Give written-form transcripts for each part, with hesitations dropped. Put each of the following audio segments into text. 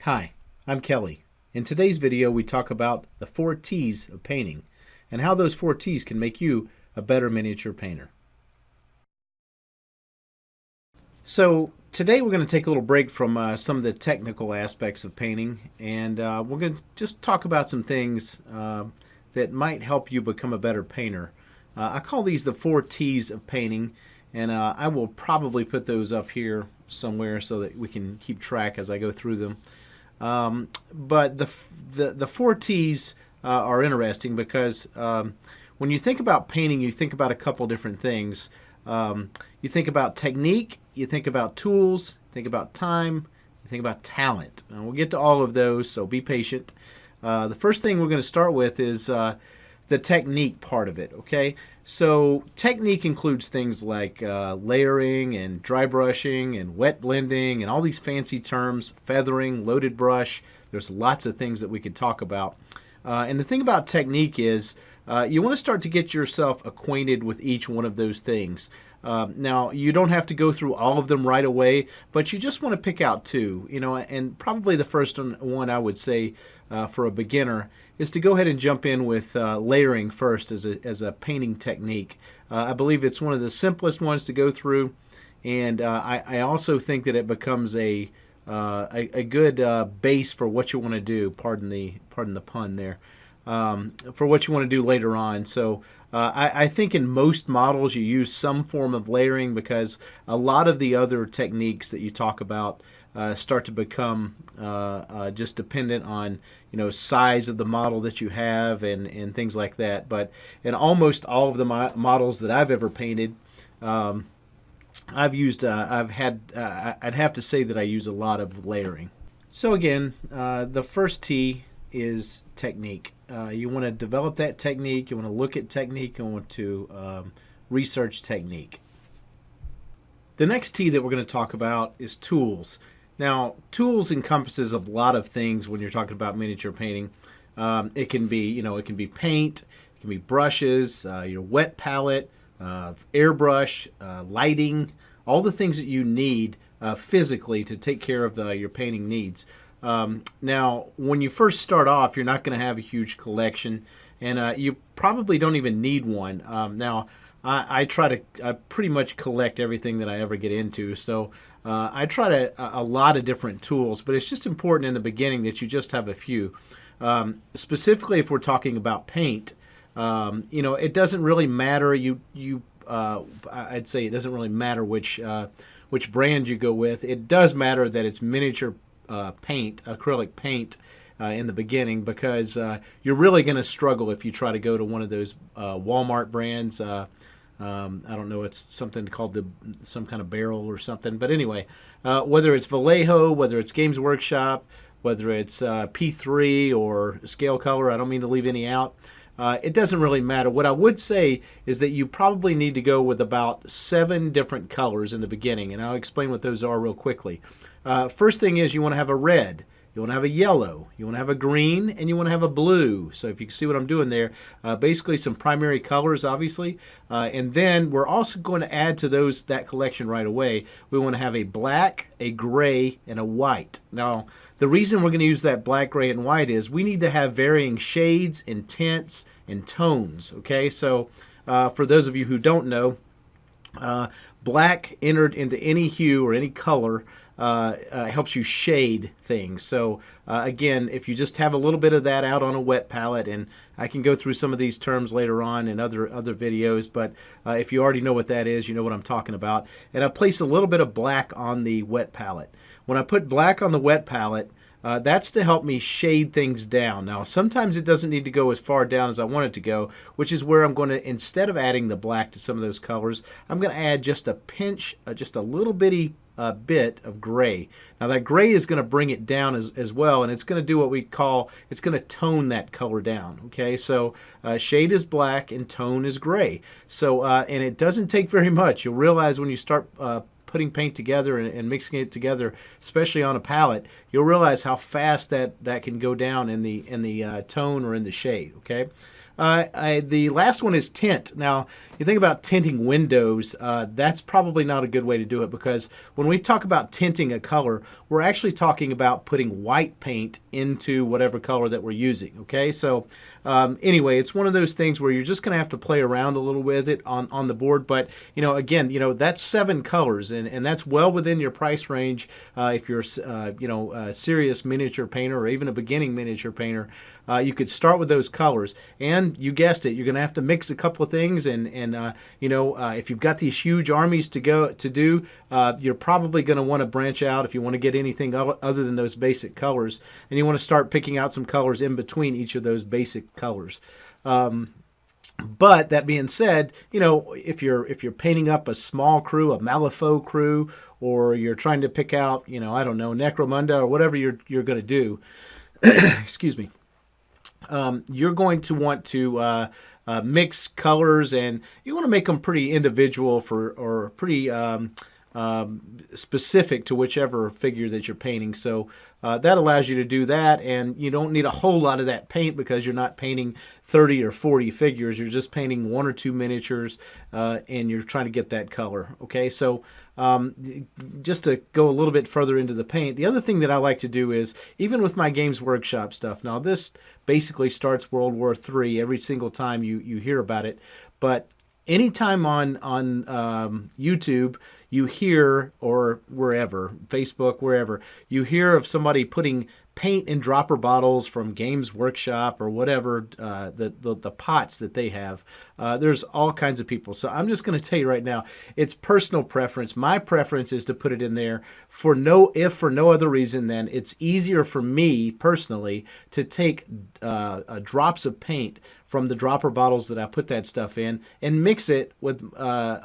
Hi, I'm Kelly. In today's video, we talk about the 4 T's of painting and how those 4 T's can make you a better miniature painter. So today we're going to take a little break from some of the technical aspects of painting, and we're going to just talk about some things that might help you become a better painter. I call these the 4 T's of painting, and I will probably put those up here somewhere so that we can keep track as I go through them. But the 4 T's are interesting because when you think about painting, you think about a couple different things. You think about technique, you think about tools, think about time, you think about talent. And we'll get to all of those, so be patient. The first thing we're going to start with is the technique part of it, okay? So technique includes things like layering and dry brushing and wet blending and all these fancy terms, feathering, loaded brush. There's lots of things that we could talk about. And the thing about technique is you want to start to get yourself acquainted with each one of those things. Now, you don't have to go through all of them right away, but you just want to pick out two, and probably the first one I would say for a beginner is to go ahead and jump in with layering first as a painting technique. I believe it's one of the simplest ones to go through, and I also think that it becomes a good base for what you want to do. Pardon the pun there. For what you want to do later on. So I think in most models you use some form of layering because a lot of the other techniques that you talk about start to become just dependent on size of the model that you have and things like that. But in almost all of the models that I've ever painted, I'd have to say that I use a lot of layering. So again, the first T is technique. You want to develop that technique, you want to look at technique, you want to research technique. The next T that we're going to talk about is tools. Now, tools encompasses a lot of things when you're talking about miniature painting. It can be, it can be paint, it can be brushes, your wet palette, airbrush, lighting, all the things that you need physically to take care of your painting needs. Now, when you first start off, you're not going to have a huge collection, and you probably don't even need one. Now, I pretty much collect everything that I ever get into, so I try a lot of different tools, but it's just important in the beginning that you just have a few. Specifically, if we're talking about paint, it doesn't really matter. I'd say it doesn't really matter which brand you go with. It does matter that it's miniature paint, acrylic paint, in the beginning, because you're really going to struggle if you try to go to one of those Walmart brands. I don't know, it's something called some kind of barrel or something. But anyway, whether it's Vallejo, whether it's Games Workshop, whether it's P3 or Scale Color, I don't mean to leave any out. It doesn't really matter. What I would say is that you probably need to go with about 7 different colors in the beginning, and I'll explain what those are real quickly. First thing is you want to have a red, you want to have a yellow, you want to have a green, and you want to have a blue. So if you can see what I'm doing there, basically some primary colors, obviously. And then we're also going to add to that collection right away. We want to have a black, a gray, and a white. Now, the reason we're going to use that black, gray, and white is we need to have varying shades and tints and tones. Okay, so for those of you who don't know, black entered into any hue or any color helps you shade things. So again, if you just have a little bit of that out on a wet palette, and I can go through some of these terms later on in other videos, but if you already know what that is, you know what I'm talking about. And I place a little bit of black on the wet palette. When I put black on the wet palette, that's to help me shade things down. Now, sometimes it doesn't need to go as far down as I want it to go, which is where I'm going to, instead of adding the black to some of those colors, I'm going to add just a pinch, just a little bitty bit of gray. Now, that gray is going to bring it down as well, and it's going to do what we call, it's going to tone that color down. Okay, so shade is black and tone is gray. So, and it doesn't take very much. You'll realize when you start putting paint together and mixing it together, especially on a palette, you'll realize how fast that can go down in the tone or in the shade. Okay, The last one is tint. Now, you think about tinting windows, that's probably not a good way to do it, because when we talk about tinting a color, we're actually talking about putting white paint into whatever color that we're using, okay? So anyway, it's one of those things where you're just going to have to play around a little with it on the board. But, again, that's 7 colors, and that's well within your price range if you're, a serious miniature painter or even a beginning miniature painter. You could start with those colors, and you guessed it, you're going to have to mix a couple of things, and if you've got these huge armies to do, you're probably going to want to branch out if you want to get anything other than those basic colors, and you want to start picking out some colors in between each of those basic colors. But that being said, if you're painting up a small crew, a Malifaux crew, or you're trying to pick out, I don't know, Necromunda or whatever you're going to do, excuse me. You're going to want to mix colors, and you want to make them pretty individual or pretty specific to whichever figure that you're painting. So that allows you to do that, and you don't need a whole lot of that paint because you're not painting 30 or 40 figures. You're just painting 1 or 2 miniatures, and you're trying to get that color. Okay, so just to go a little bit further into the paint, the other thing that I like to do is, even with my Games Workshop stuff, now this basically starts World War III every single time you hear about it, but anytime on YouTube you hear, or wherever, Facebook, wherever, you hear of somebody putting paint in dropper bottles from Games Workshop or whatever, the pots that they have. There's all kinds of people. So I'm just going to tell you right now, it's personal preference. My preference is to put it in there for no other reason than it's easier for me personally to take drops of paint from the dropper bottles that I put that stuff in and mix it with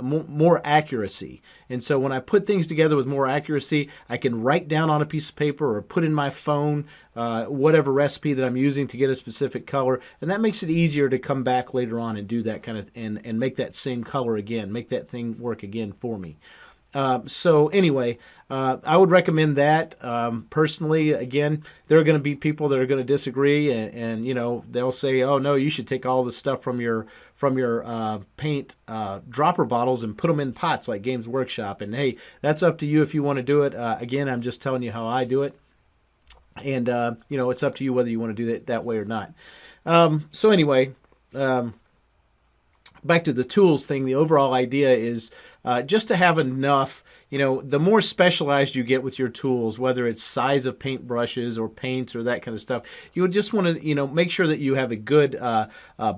more accuracy. And so when I put things together with more accuracy, I can write down on a piece of paper or put in my phone whatever recipe that I'm using to get a specific color, and that makes it easier to come back later on and do that kind of and make that same color again, make that thing work again for me. So anyway, I would recommend that. Personally, again, there are going to be people that are going to disagree, and they'll say, "Oh no, you should take all the stuff from your paint dropper bottles and put them in pots like Games Workshop." And hey, that's up to you if you want to do it. Again, I'm just telling you how I do it, and it's up to you whether you want to do it that way or not. So anyway. Back to the tools thing, the overall idea is just to have enough. The more specialized you get with your tools, whether it's size of paint brushes or paints or that kind of stuff, you would just want to, make sure that you have a good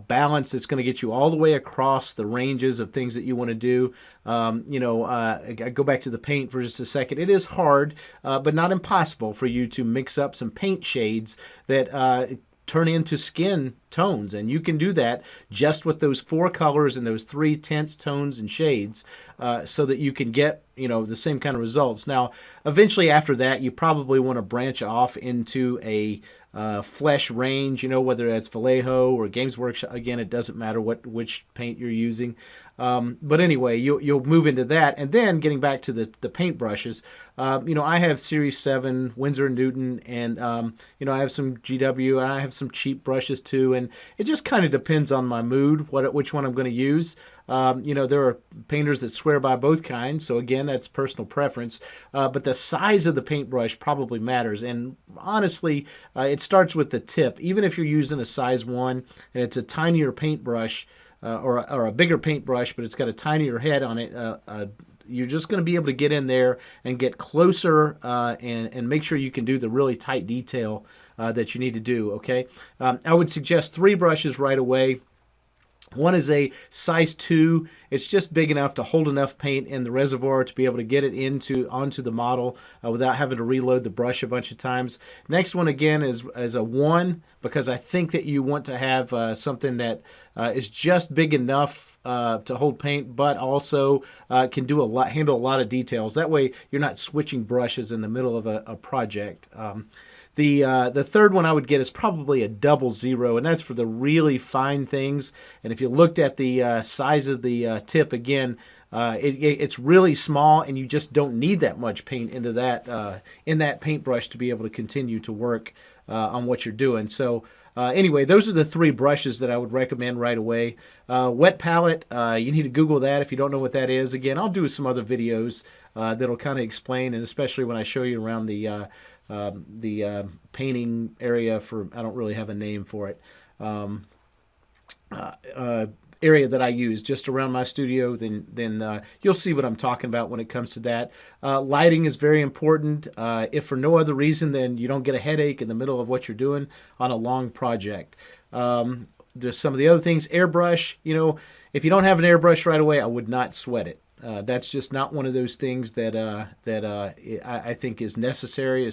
balance that's going to get you all the way across the ranges of things that you want to do. I go back to the paint for just a second. It is hard, but not impossible for you to mix up some paint shades that turn into skin tones, and you can do that just with those 4 colors and those 3 tints, tones, and shades, so that you can get the same kind of results. Now, eventually after that, you probably want to branch off into a flesh range, whether that's Vallejo or Games Workshop. Again, it doesn't matter which paint you're using. But anyway, you'll move into that. And then getting back to the paint brushes, I have Series 7 Winsor & Newton, and I have some GW, and I have some cheap brushes too. And it just kind of depends on my mood, which one I'm going to use. There are painters that swear by both kinds, so again, that's personal preference. But the size of the paintbrush probably matters, and honestly, it starts with the tip. Even if you're using a size 1 and it's a tinier paintbrush, or a bigger paintbrush, but it's got a tinier head on it, you're just going to be able to get in there and get closer and make sure you can do the really tight detail that you need to do, okay? I would suggest 3 brushes right away. One is a size 2. It's just big enough to hold enough paint in the reservoir to be able to get it onto the model without having to reload the brush a bunch of times. Next one again is a 1, because I think that you want to have something that is just big enough to hold paint, but also can handle a lot of details. That way you're not switching brushes in the middle of a project. The third one I would get is probably a 00, and that's for the really fine things. And if you looked at the size of the tip again, it's really small, and you just don't need that much paint into that in that paintbrush to be able to continue to work on what you're doing. So Anyway, those are the three brushes that I would recommend right away. Wet palette, you need to Google that if you don't know what that is. Again, I'll do some other videos that'll kind of explain, and especially when I show you around the painting area for, I don't really have a name for it, area that I use just around my studio, then you'll see what I'm talking about when it comes to that. Lighting is very important. If for no other reason than you don't get a headache in the middle of what you're doing on a long project. There's some of the other things. Airbrush, if you don't have an airbrush right away, I would not sweat it. That's just not one of those things that I think is necessary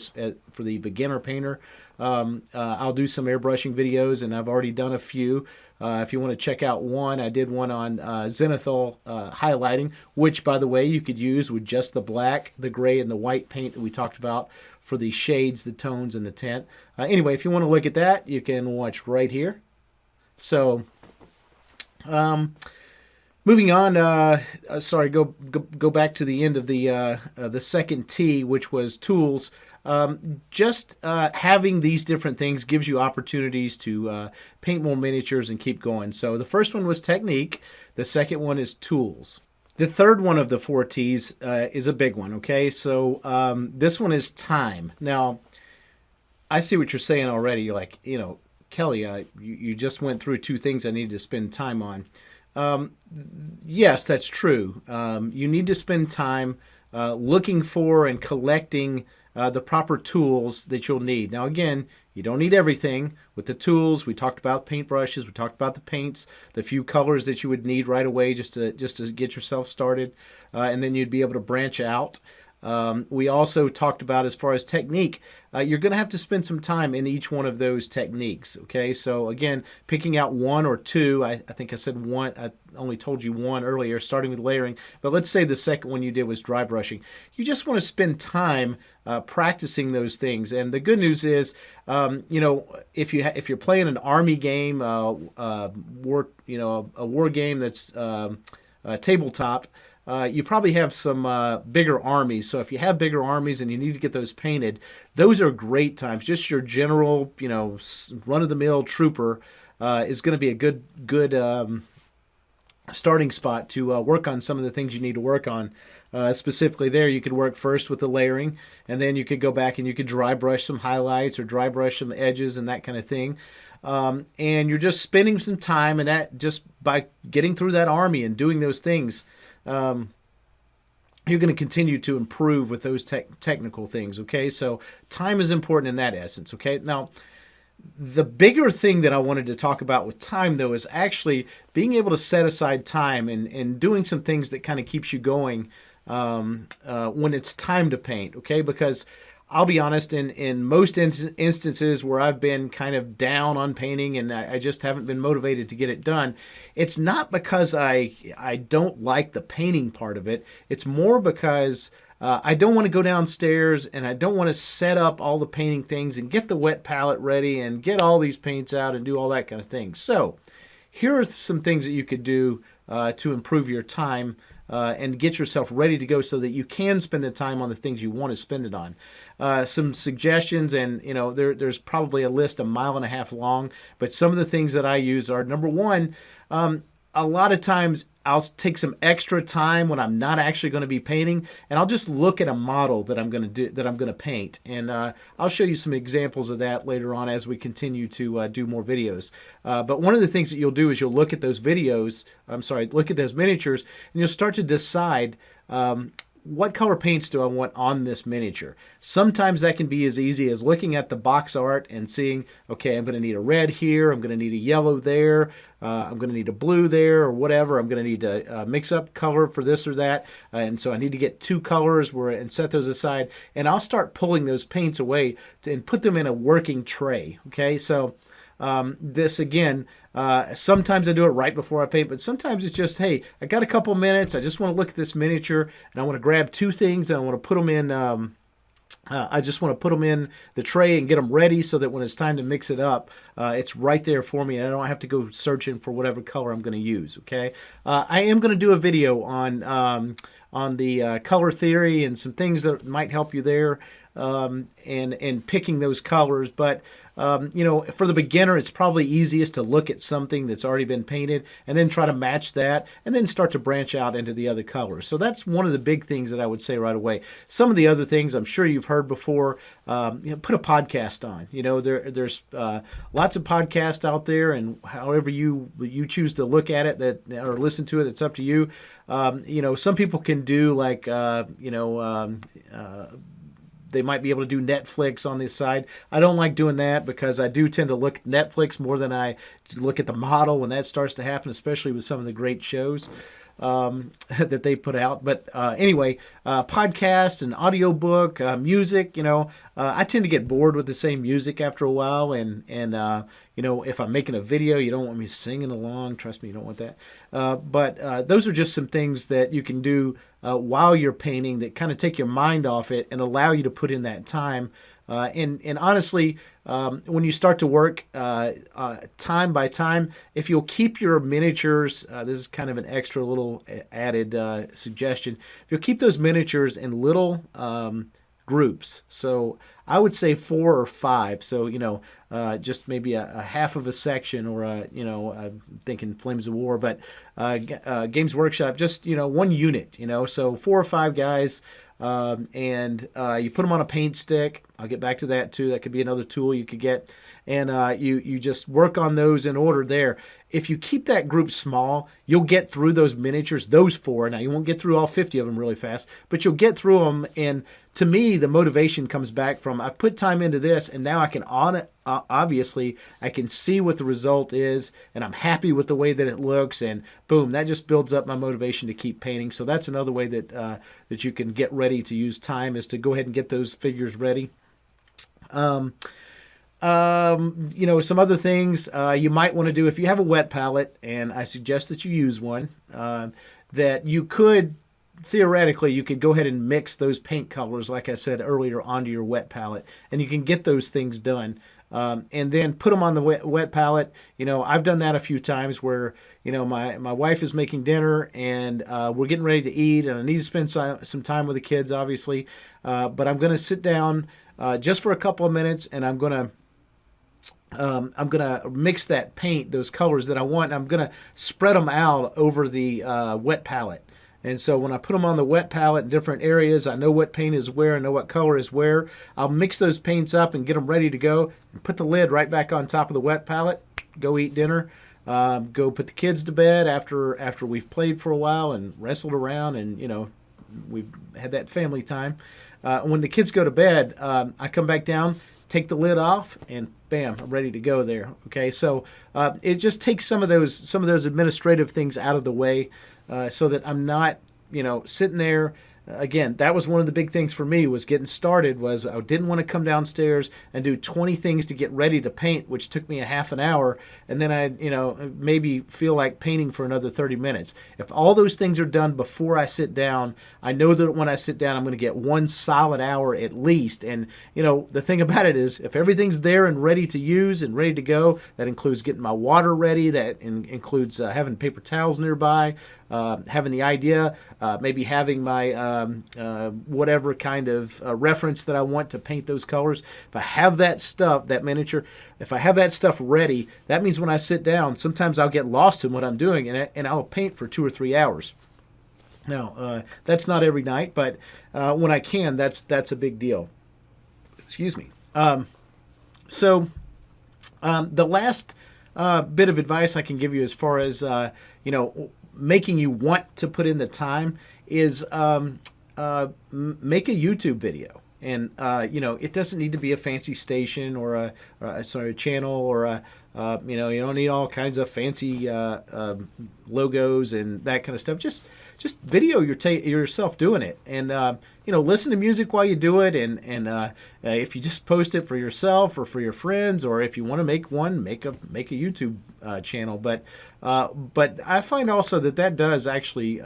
for the beginner painter. I'll do some airbrushing videos, and I've already done a few. If you want to check out one, I did one on zenithal highlighting, which, by the way, you could use with just the black, the gray, and the white paint that we talked about for the shades, the tones, and the tint. Anyway, if you want to look at that, you can watch right here. So, moving on, sorry, go back to the end of the second T, which was tools. Just having these different things gives you opportunities to paint more miniatures and keep going. So the first one was technique. The second one is tools. The third one of the four T's is a big one, okay? So this one is time. Now, I see what you're saying already. You're like, Kelly, you just went through two things I needed to spend time on. Yes, that's true. You need to spend time looking for and collecting the proper tools that you'll need. Now, again, you don't need everything. With the tools, we talked about paintbrushes, we talked about the paints, the few colors that you would need right away just to get yourself started, and then you'd be able to branch out. We also talked about, as far as technique, you're going to have to spend some time in each one of those techniques. Okay, so again, picking out one or two. I think I said one. I only told you one earlier, starting with layering. But let's say the second one you did was dry brushing. You just want to spend time practicing those things. And the good news is, if you're playing an army game, a war game that's tabletop. You probably have some bigger armies. So if you have bigger armies and you need to get those painted, those are great times. Just your general, run-of-the-mill trooper is going to be a good starting spot to work on some of the things you need to work on. Specifically there, you could work first with the layering, and then you could go back and you could dry brush some highlights or dry brush some edges and that kind of thing. And you're just spending some time, and that just by getting through that army and doing those things, you're going to continue to improve with those technical things. Okay, so time is important in that essence. Okay, now the bigger thing that I wanted to talk about with time, though, is actually being able to set aside time and doing some things that kind of keeps you going when it's time to paint. Okay, because I'll be honest, in most instances where I've been kind of down on painting and I just haven't been motivated to get it done, it's not because I don't like the painting part of it. It's more because I don't want to go downstairs and I don't want to set up all the painting things and get the wet palette ready and get all these paints out and do all that kind of thing. So here are some things that you could do to improve your time and get yourself ready to go so that you can spend the time on the things you want to spend it on. Some suggestions, and there's probably a list 1.5 miles long, but some of the things that I use are, number one, a lot of times I'll take some extra time when I'm not actually going to be painting, and I'll just look at a model that I'm going to paint, and I'll show you some examples of that later on as we continue to do more videos. But one of the things that you'll do is you'll look at those look at those miniatures, and you'll start to decide what color paints do I want on this miniature. Sometimes that can be as easy as looking at the box art and seeing, okay, I'm going to need a red here, I'm going to need a yellow there, I'm going to need a blue there, or whatever. I'm going to need to mix up color for this or that, and so I need to get two colors and set those aside, and I'll start pulling those paints away and put them in a working tray. Okay, so this again, sometimes I do it right before I paint, but sometimes it's just, hey, I got a couple minutes, I just want to look at this miniature, and I want to grab two things, and I want to put them in, I just want to put them in the tray and get them ready so that when it's time to mix it up, it's right there for me, and I don't have to go searching for whatever color I'm going to use. Okay, I am going to do a video on on the color theory and some things that might help you there, and picking those colors. But for the beginner, it's probably easiest to look at something that's already been painted and then try to match that and then start to branch out into the other colors. So that's one of the big things that I would say right away. Some of the other things I'm sure you've heard before, put a podcast on. There's lots of podcasts out there, and however you choose to look at it or listen to it, it's up to you. Some people can do like, they might be able to do Netflix on this side. I don't like doing that because I do tend to look at Netflix more than I look at the model when that starts to happen, especially with some of the great shows that they put out. But anyway, podcasts and audiobook, music, I tend to get bored with the same music after a while. And if I'm making a video, you don't want me singing along. Trust me, you don't want that. But those are just some things that you can do while you're painting that kind of take your mind off it and allow you to put in that time. And honestly, when you start to work time by time, if you'll keep your miniatures, this is kind of an extra little added suggestion. If you'll keep those miniatures in little groups, so I would say 4 or 5. So just maybe a half of a section, or I'm thinking Flames of War, but Games Workshop, just one unit. So 4 or 5 guys. And you put them on a paint stick. I'll get back to that too. That could be another tool you could get. And you just work on those in order there. If you keep that group small, you'll get through those miniatures, those 4. Now, you won't get through all 50 of them really fast, but you'll get through them. And to me, the motivation comes back from, I've put time into this, and now I can obviously, I can see what the result is, and I'm happy with the way that it looks, and boom, that just builds up my motivation to keep painting. So that's another way that you can get ready to use time, is to go ahead and get those figures ready. Some other things you might want to do if you have a wet palette, and I suggest that you use one, that you could, theoretically, you could go ahead and mix those paint colors, like I said earlier, onto your wet palette, and you can get those things done. And then put them on the wet palette. I've done that a few times where, my wife is making dinner, and we're getting ready to eat, and I need to spend some time with the kids, obviously. But I'm going to sit down just for a couple of minutes, and I'm going to mix that paint, those colors that I want, and I'm going to spread them out over the wet palette. And so when I put them on the wet palette in different areas, I know what paint is where, I know what color is where. I'll mix those paints up and get them ready to go, and put the lid right back on top of the wet palette, go eat dinner, go put the kids to bed after we've played for a while and wrestled around, and we've had that family time. When the kids go to bed, I come back down, take the lid off, and bam, I'm ready to go there. Okay, so it just takes some of those administrative things out of the way, so that I'm not, sitting there. Again, that was one of the big things for me, was getting started, was I didn't want to come downstairs and do 20 things to get ready to paint, which took me a half an hour, and then I, maybe feel like painting for another 30 minutes. If all those things are done before I sit down, I know that when I sit down, I'm going to get 1 solid hour at least. And, the thing about it is, if everything's there and ready to use and ready to go, that includes getting my water ready, that includes having paper towels nearby, having the idea, maybe having my whatever kind of reference that I want to paint those colors. If I have that stuff, that miniature, if I have that stuff ready, that means when I sit down, sometimes I'll get lost in what I'm doing, and I'll paint for 2 or 3 hours. Now, that's not every night, but when I can, that's a big deal. Excuse me. So the last bit of advice I can give you, as far as making you want to put in the time, is make a YouTube video. And it doesn't need to be a fancy station or a channel, or you don't need all kinds of fancy logos and that kind of stuff. Just video yourself doing it, and listen to music while you do it, and if you just post it for yourself or for your friends, or if you want to make a YouTube channel. But I find also that does actually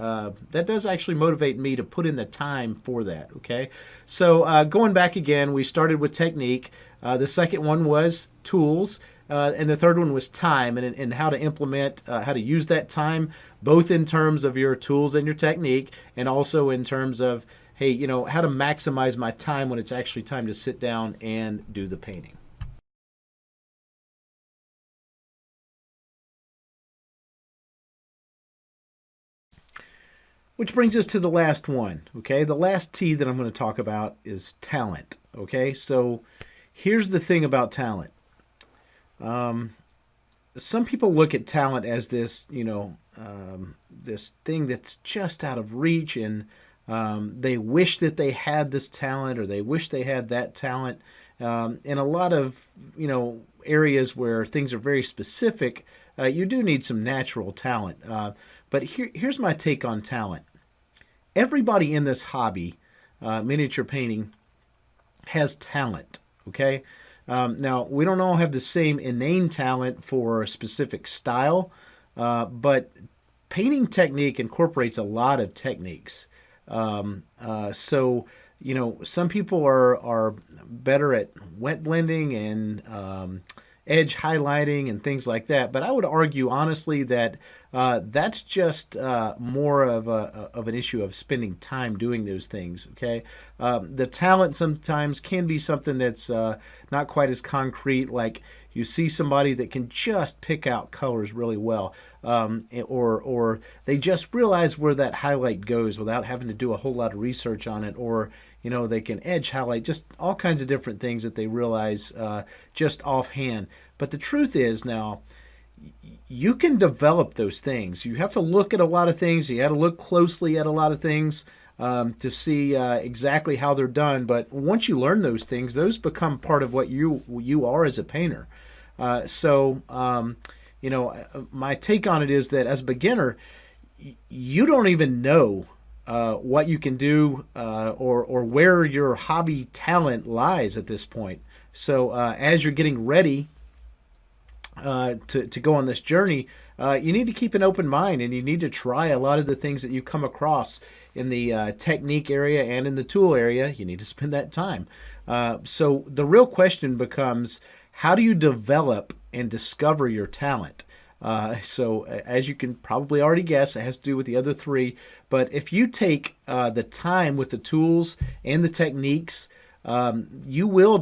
motivate me to put in the time for that. Okay, so going back again, we started with technique. The second one was tools. and the third one was time, and how to implement, how to use that time, both in terms of your tools and your technique, and also in terms of, hey, how to maximize my time when it's actually time to sit down and do the painting. Which brings us to the last one, okay? The last T that I'm going to talk about is talent, okay? So here's the thing about talent. Some people look at talent as this, this thing that's just out of reach, and they wish that they had this talent, or they wish they had that talent. In a lot of, areas where things are very specific, you do need some natural talent. But here's my take on talent. Everybody in this hobby, miniature painting, has talent, okay? Now, we don't all have the same innate talent for a specific style, but painting technique incorporates a lot of techniques. So, some people are better at wet blending and edge highlighting and things like that. But I would argue honestly that that's just more of an issue of spending time doing those things. Okay, the talent sometimes can be something that's not quite as concrete. Like you see somebody that can just pick out colors really well, or they just realize where that highlight goes without having to do a whole lot of research on it, or they can edge highlight, just all kinds of different things that they realize just offhand. But the truth is now, you can develop those things. You have to look at a lot of things. You have to look closely at a lot of things to see exactly how they're done. But once you learn those things, those become part of what you are as a painter. My take on it is that as a beginner, you don't even know what you can do or where your hobby talent lies at this point. So as you're getting ready to go on this journey, you need to keep an open mind, and you need to try a lot of the things that you come across in the technique area and in the tool area. You need to spend that time. So the real question becomes, how do you develop and discover your talent? So as you can probably already guess, it has to do with the other three. But if you take the time with the tools and the techniques, you will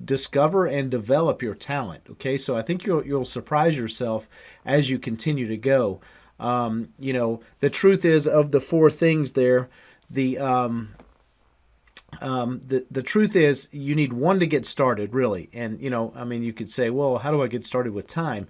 discover and develop your talent. Okay, so I think you'll surprise yourself as you continue to go. The truth is, of the four things there, the truth is you need one to get started, really. And you could say, well, how do I get started with time?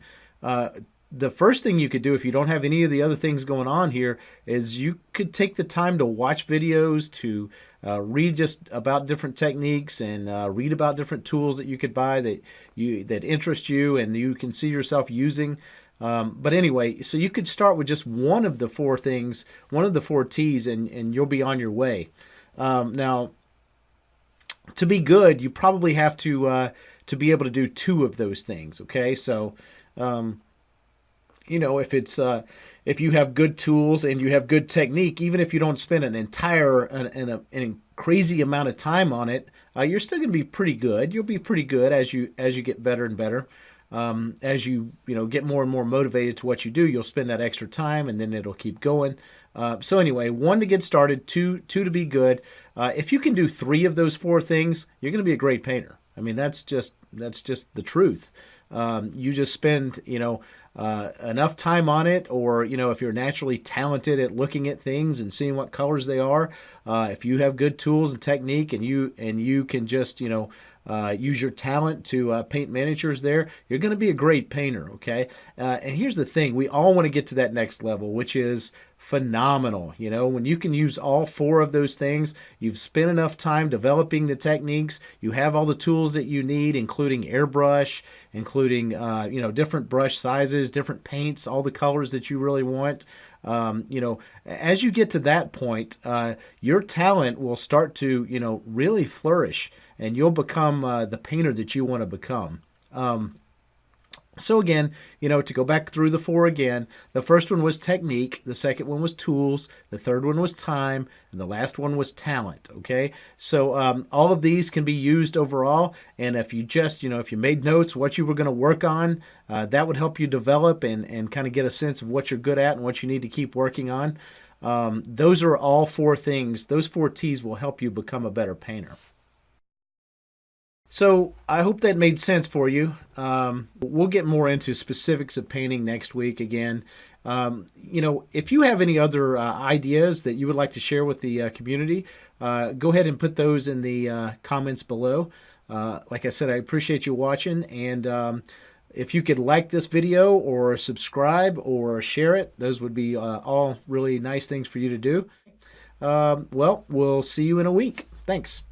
The first thing you could do, if you don't have any of the other things going on here, is you could take the time to watch videos, to read just about different techniques, and read about different tools that you could buy that interest you and you can see yourself using. But anyway, so you could start with just one of the four things, one of the four T's, and you'll be on your way. Now, to be good, you probably have to be able to do two of those things. Okay, so if you have good tools and you have good technique, even if you don't spend an crazy amount of time on it, you're still going to be pretty good. You'll be pretty good as you get better and better. As you get more and more motivated to what you do, you'll spend that extra time, and then it'll keep going. So anyway, one, to get started, two to be good. If you can do three of those four things, you're going to be a great painter. I mean, that's just the truth. You just spend enough time on it, or if you're naturally talented at looking at things and seeing what colors they are, if you have good tools and technique, and you can just use your talent to paint miniatures there, you're going to be a great painter. Okay, and here's the thing: we all want to get to that next level, which is phenomenal. When you can use all four of those things, you've spent enough time developing the techniques, you have all the tools that you need, including airbrush, including different brush sizes, different paints, all the colors that you really want. As you get to that point, your talent will start to really flourish, and you'll become the painter that you want to become. So again, to go back through the four again, the first one was technique, the second one was tools, the third one was time, and the last one was talent. Okay, so all of these can be used overall, and if you just, if you made notes what you were going to work on, that would help you develop and kind of get a sense of what you're good at and what you need to keep working on. Those are all four things. Those four T's will help you become a better painter. So I hope that made sense for you. We'll get more into specifics of painting next week again. If you have any other ideas that you would like to share with the community, go ahead and put those in the comments below. Like I said, I appreciate you watching, and if you could like this video or subscribe or share it, those would be all really nice things for you to do. Well, we'll see you in a week. Thanks.